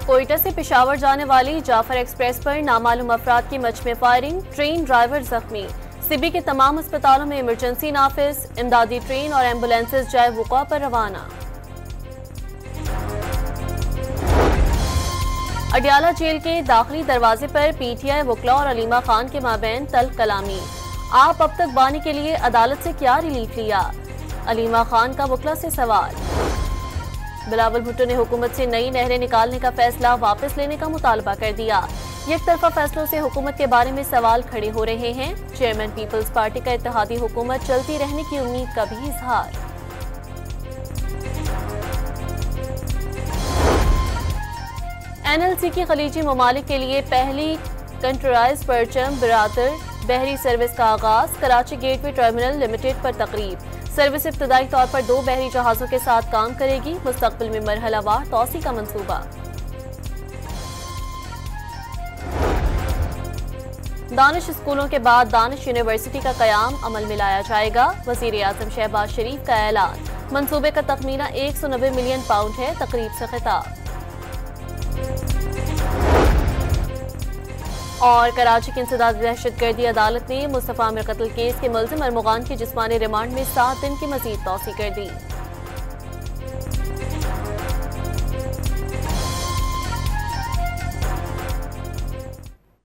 कोयटा से पेशावर जाने वाली जाफर एक्सप्रेस पर नामालूम अफराद की मच में फायरिंग, ट्रेन ड्राइवर जख्मी। सिबी के तमाम अस्पतालों में इमरजेंसी नाफिज, इमदादी ट्रेन और एम्बुलेंसेज जाए वुक़ा पर रवाना। अडियाला जेल के दाखिली दरवाजे पर पीटीआई वकला और अलीमा खान के माबैन तल्ख कलामी। आप अब तक बानी के लिए अदालत से क्या रिलीफ लिया? अलीमा खान का वकला से सवाल। बिलावल भुट्टो ने हुकूमत से नई नहरें निकालने का फैसला वापस लेने का मुतालबा कर दिया। एक तरफा फैसलों से हुकूमत के बारे में सवाल खड़े हो रहे हैं। चेयरमैन पीपल्स पार्टी का इत्तेहादी हुकूमत चलती रहने की उम्मीद का भी इजहार। एनएलसी की खलीजी ममालिक के लिए पहली कंट्रोराइज परचम बिरादर बहरी सर्विस का आगाज। कराची गेटवे टर्मिनल लिमिटेड पर तकरीब। सर्विस इब्तदाई तौर पर 2 बहरी जहाजों के साथ काम करेगी। मुस्तकबिल में मरहलावार तौसी का मंसूबा। दानिश स्कूलों के बाद दानिश यूनिवर्सिटी का कयाम अमल में लाया जाएगा। वजीर आजम शहबाज शरीफ का ऐलान। मंसूबे का तखमीना 190 मिलियन पाउंड है। तकरीब से खिताब। और कराची की इंसदादी दहशतगर्दी अदालत ने मुस्तफा आमिर कत्ल केस के मुल्जिम अरमुगान की जिस्मानी रिमांड में 7 दिन की मजीद तौसी कर दी।